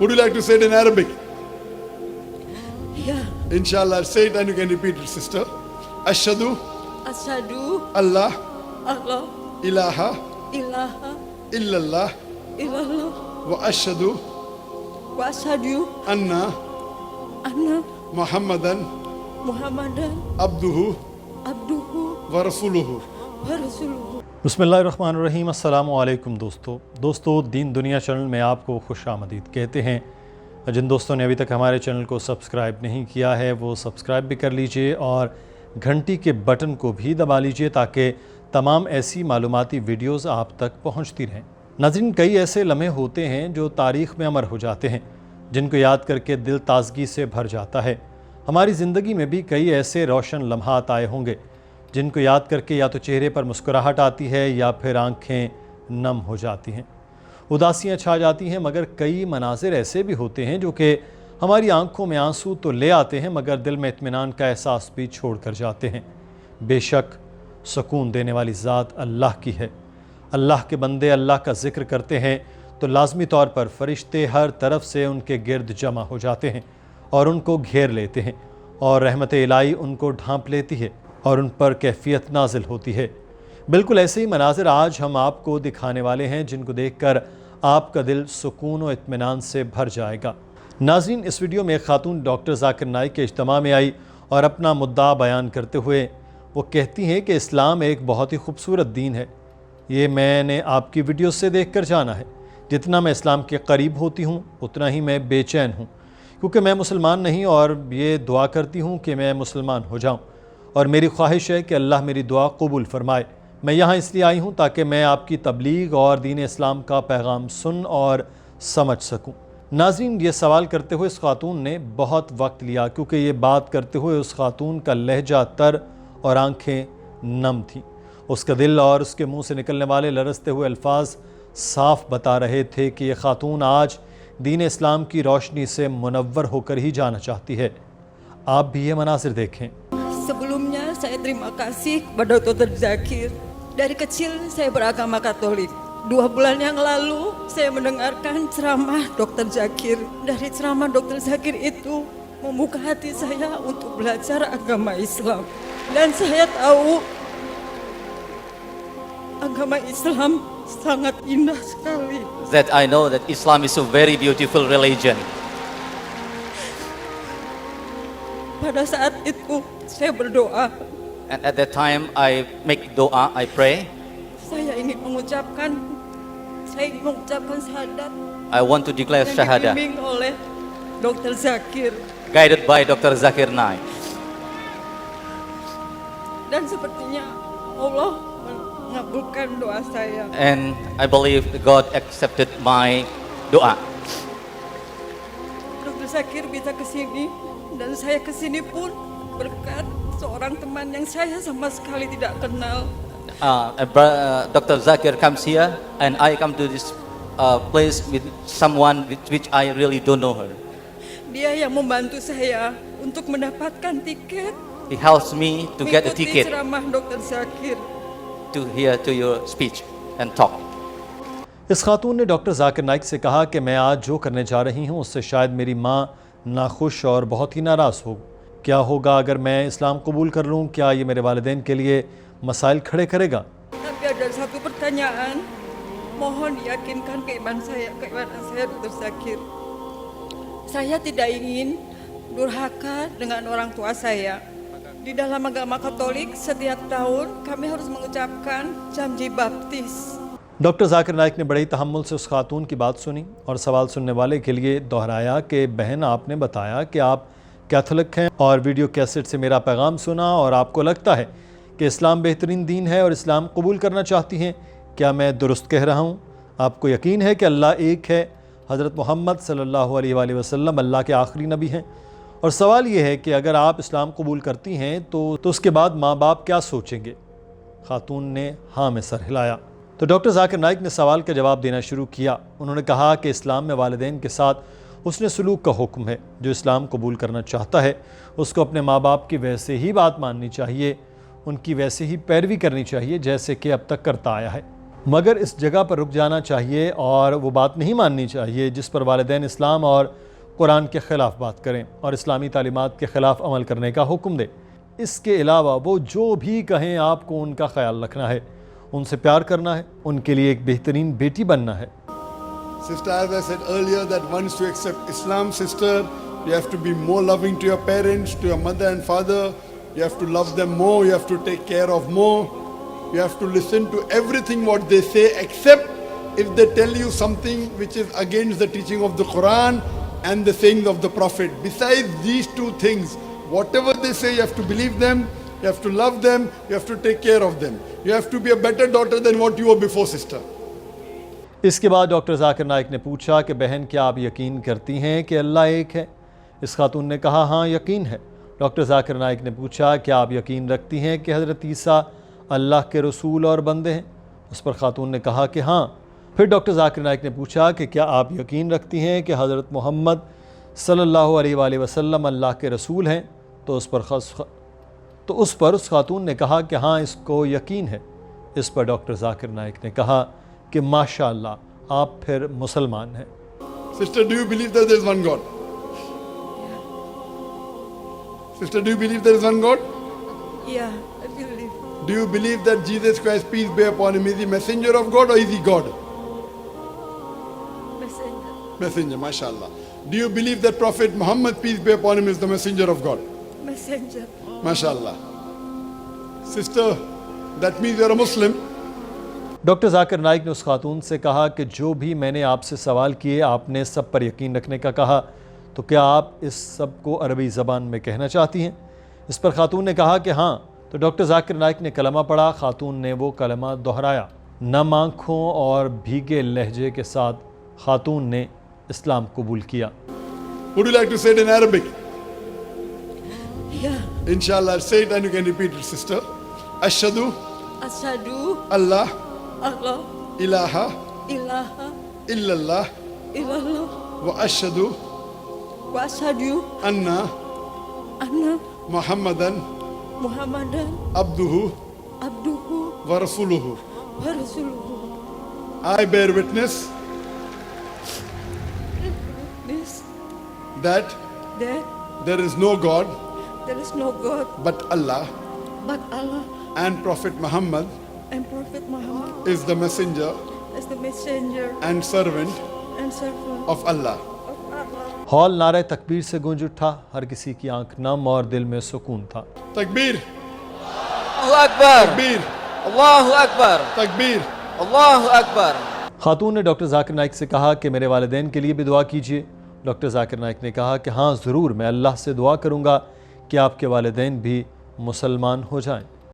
Would you like to say it in Arabic? Yeah. Inshallah, say it and you can repeat it, sister. Ashhadu Asyhadu Allah Allah ilaha ilaha illallah illallah wa ashhadu wa asyhadu anna anna Muhammadan Muhammadan abduhu abduhu wa rasuluhu. wa rasuluhu. बिस्मिल्लाहिर्रहमानिर्रहीम। अस्सलामु अलैकुम दोस्तों दीन दुनिया channel में आपको खुशामदीद कहते हैं। जिन दोस्तों ने अभी तक हमारे चैनल को सब्सक्राइब नहीं किया है वो सब्सक्राइब भी कर लीजिए और घंटी के बटन को भी दबा लीजिए ताकि तमाम ऐसी मालूमाती वीडियोस आप तक पहुंचती रहें। नाज़रीन, कई ऐसे लम्हे होते हैं जो तारीख़ में अमर हो जाते हैं, जिनको याद करके दिल ताजगी से भर जाता है। हमारी ज़िंदगी में भी कई ऐसे रोशन लम्हात आए होंगे जिनको याद करके या तो चेहरे पर मुस्कुराहट आती है या फिर आंखें नम हो जाती हैं, उदासियाँ छा जाती हैं। मगर कई मनाजिर ऐसे भी होते हैं जो कि हमारी आंखों में आंसू तो ले आते हैं मगर दिल में इत्मीनान का एहसास भी छोड़ कर जाते हैं। बेशक सुकून देने वाली ज़ात अल्लाह की है। अल्लाह के बंदे अल्लाह का ज़िक्र करते हैं तो लाजमी तौर पर फ़रिश्ते हर तरफ से उनके गिर्द जमा हो जाते हैं और उनको घेर लेते हैं और रहमत इलाही उनको ढांप लेती है और उन पर कैफियत नाजिल होती है। बिल्कुल ऐसे ही मनाजिर आज हम आपको दिखाने वाले हैं जिनको देखकर आपका दिल सुकून और इत्मीनान से भर जाएगा। नाज़रीन, इस वीडियो में एक खातून डॉक्टर जाकिर नाइक के इज्तिमा में आई और अपना मुद्दा बयान करते हुए वो कहती हैं कि इस्लाम एक बहुत ही खूबसूरत दीन है। ये मैंने आपकी वीडियो से देख कर जाना है। जितना मैं इस्लाम के करीब होती हूँ उतना ही मैं बेचैन हूँ, क्योंकि मैं मुसलमान नहीं और ये दुआ करती हूँ कि मैं मुसलमान हो जाऊँ और मेरी ख्वाहिश है कि अल्लाह मेरी दुआ कबूल फरमाए। मैं यहाँ इसलिए आई हूँ ताकि मैं आपकी तबलीग और दीन इस्लाम का पैगाम सुन और समझ सकूँ। नाज़रीन, ये सवाल करते हुए इस खातून ने बहुत वक्त लिया, क्योंकि ये बात करते हुए उस खातून का लहजा तर और आंखें नम थीं। उसका दिल और उसके मुंह से निकलने वाले लरसते हुए अल्फाज साफ बता रहे थे कि ये खातून आज दीन इस्लाम की रोशनी से मुनव्वर होकर ही जाना चाहती है। आप भी ये मनासिर देखें। Sebelumnya saya terima kasih kepada Dr Zakir. Dari kecil saya beragama Katolik. 2 bulan yang lalu saya mendengarkan ceramah Dr Zakir. Dari ceramah Dr Zakir itu membuka hati saya untuk belajar agama Islam. Dan saya tahu agama Islam sangat indah sekali. That I know that Islam is a very beautiful religion. Pada saat itu saya berdoa. And at that time I make doa, I pray. Saya ingin mengucapkan syahadat. I want to declare yang syahadah. dibimbing oleh Dr Zakir. Guided by Dr Zakir Naik. Dan sepertinya Allah mengabulkan doa saya. And I believe God accepted my doa. Dr Zakir bisa ke sini dan saya ke sini pun berkat seorang teman yang saya sama sekali tidak kenal. Dr Zakir comes here and I come to this place with someone which I really don't know her. Dia yang membantu saya untuk mendapatkan tiket. He helps me to get a mengikuti ticket ceramah Dr Zakir. to hear to your speech and talk. इस खातून ने doctor Zakir Naik से कहा कि मैं आज जो करने जा रही हूँ उससे शायद मेरी माँ नाखुश और बहुत ही नाराज़ हो। क्या होगा अगर मैं इस्लाम कबूल कर लूँ? क्या ये मेरे वालिदैन के लिए मसाइल खड़े करेगा? Tapi ada satu pertanyaan, mohon diyakinkan keimanan saya Dr Zakir. Saya tidak ingin durhaka dengan orang tua saya. Di dalam agama Katolik setiap tahun kami harus mengucapkan janji baptis. Doctor Zakir Naik ने बड़ी तहम्मुल से उस खातून की बात सुनी और सवाल सुनने वाले के लिए दोहराया कि बहन, आपने बताया कि आप कैथोलिक हैं और वीडियो कैसेट से मेरा पैगाम सुना और आपको लगता है कि इस्लाम बेहतरीन दीन है और इस्लाम कबूल करना चाहती हैं। क्या मैं दुरुस्त कह रहा हूँ? आपको यकीन है कि अल्लाह एक है, हज़रत मोहम्मद सल्लल्लाहु अलैहि वसल्लम अल्लाह के आखिरी नबी हैं? और सवाल ये है कि अगर आप इस्लाम कबूल करती हैं तो उसके बाद माँ बाप क्या सोचेंगे? खातून ने हाँ में सर हिलाया। तो डॉक्टर जाकिर नाइक ने सवाल का जवाब देना शुरू किया। उन्होंने कहा कि इस्लाम में वालिदैन के साथ उसने सलूक का हुक्म है। जो इस्लाम कबूल करना चाहता है उसको अपने माँ बाप की वैसे ही बात माननी चाहिए, उनकी वैसे ही पैरवी करनी चाहिए जैसे कि अब तक करता आया है। मगर इस जगह पर रुक जाना चाहिए और वो बात नहीं माननी चाहिए जिस पर वालिदैन इस्लाम और कुरान के ख़िलाफ़ बात करें और इस्लामी तालीमात के ख़िलाफ़ अमल करने का हुक्म दे। इसके अलावा वो जो भी कहें आपको उनका ख्याल रखना है, उनसे प्यार करना है, उनके लिए एक बेहतरीन बेटी बनना है। Sister, as I said earlier, that once you accept Islam, sister, you have to be more loving to your parents, to your mother and father. You have to love them more. You have to take care of more. You have to listen to everything what they say, except if they tell you something which is against the teaching of the Qur'an and the sayings of the Prophet. Besides these two things, whatever they say, you have to believe them. You have to love them. You have to take care of them. You have to be a better daughter than what you were before, sister. इसके बाद doctor Zakir Naik ने पूछा कि बहन क्या आप यकीन करती हैं कि अल्लाह एक है? इस खातून ने कहा हाँ यकीन है। डॉक्टर जाकिर नाइक ने पूछा क्या आप यकीन रखती हैं कि हज़रत ईसा अल्लाह के रसूल और बंदे हैं? उस पर खातून ने कहा कि हाँ। फिर डॉक्टर जाकिर नाइक ने पूछा कि क्या आप यकीन रखती हैं कि हज़रत मोहम्मद सल्लल्लाहु अलैहि वसल्लम अल्लाह के रसूल हैं? तो उस पर उस खातून ने कहा कि हाँ इसको यकीन है। इस पर डॉक्टर जाकिर नाइक ने कहा कि माशाअल्लाह आप फिर मुसलमान हैं। Sister, do you believe that there is one God? Sister, do you believe there is one God? Yeah, I believe. Do you believe that Jesus Christ, peace be upon him, is the messenger of God or is he God? Messenger. Messenger, mashallah. Do you believe that Prophet Muhammad, peace be upon him, is the messenger of God? Messenger. Mashallah. Sister, that means you are a Muslim. Doctor Zakir Naik ने उस खातून से कहा कि जो भी मैंने आपसे सवाल किए आपने सब पर यकीन रखने का कहा, तो क्या आप इस सब को अरबी ज़बान में कहना चाहती हैं? इस पर खातून ने कहा कि हाँ। तो डॉक्टर जाकिर नाइक ने कलमा पढ़ा। खातून ने वो कलमा दोहराया। नम आँखों और भीगे लहजे के साथ खातून ने इस्लाम कबूल किया। Would you like to say it in Arabic? Yeah. Inshallah, say it and you can repeat it, sister. Ashhadu Asyhadu Allah Allah ilaha ilaha illallah illallah wa ashhadu wa asyhadu anna anna Muhammadan Muhammadan abduhu abduhu wa rasuluhu. wa rasuluhu. I bear witness This that that there is no God there is no God but Allah but Allah and Prophet Muhammad and Prophet Muhammad is the messenger is the messenger and servant and servant of Allah. of Allah. Hall नारे तकबीर से गूंज उठा। हर किसी की आंख नम और दिल में सुकून था। Takbir, Allahu Akbar. takbir, Allahu Akbar. takbir. Allahu Akbar. खातून ने डॉक्टर जाकिर नाइक से कहा कि मेरे वालिदैन के लिए भी दुआ कीजिए। डॉक्टर जाकिर नाइक ने कहा कि हाँ ज़रूर, मैं अल्लाह से दुआ करूँगा कि आपके वालिदैन भी मुसलमान हो जाएं।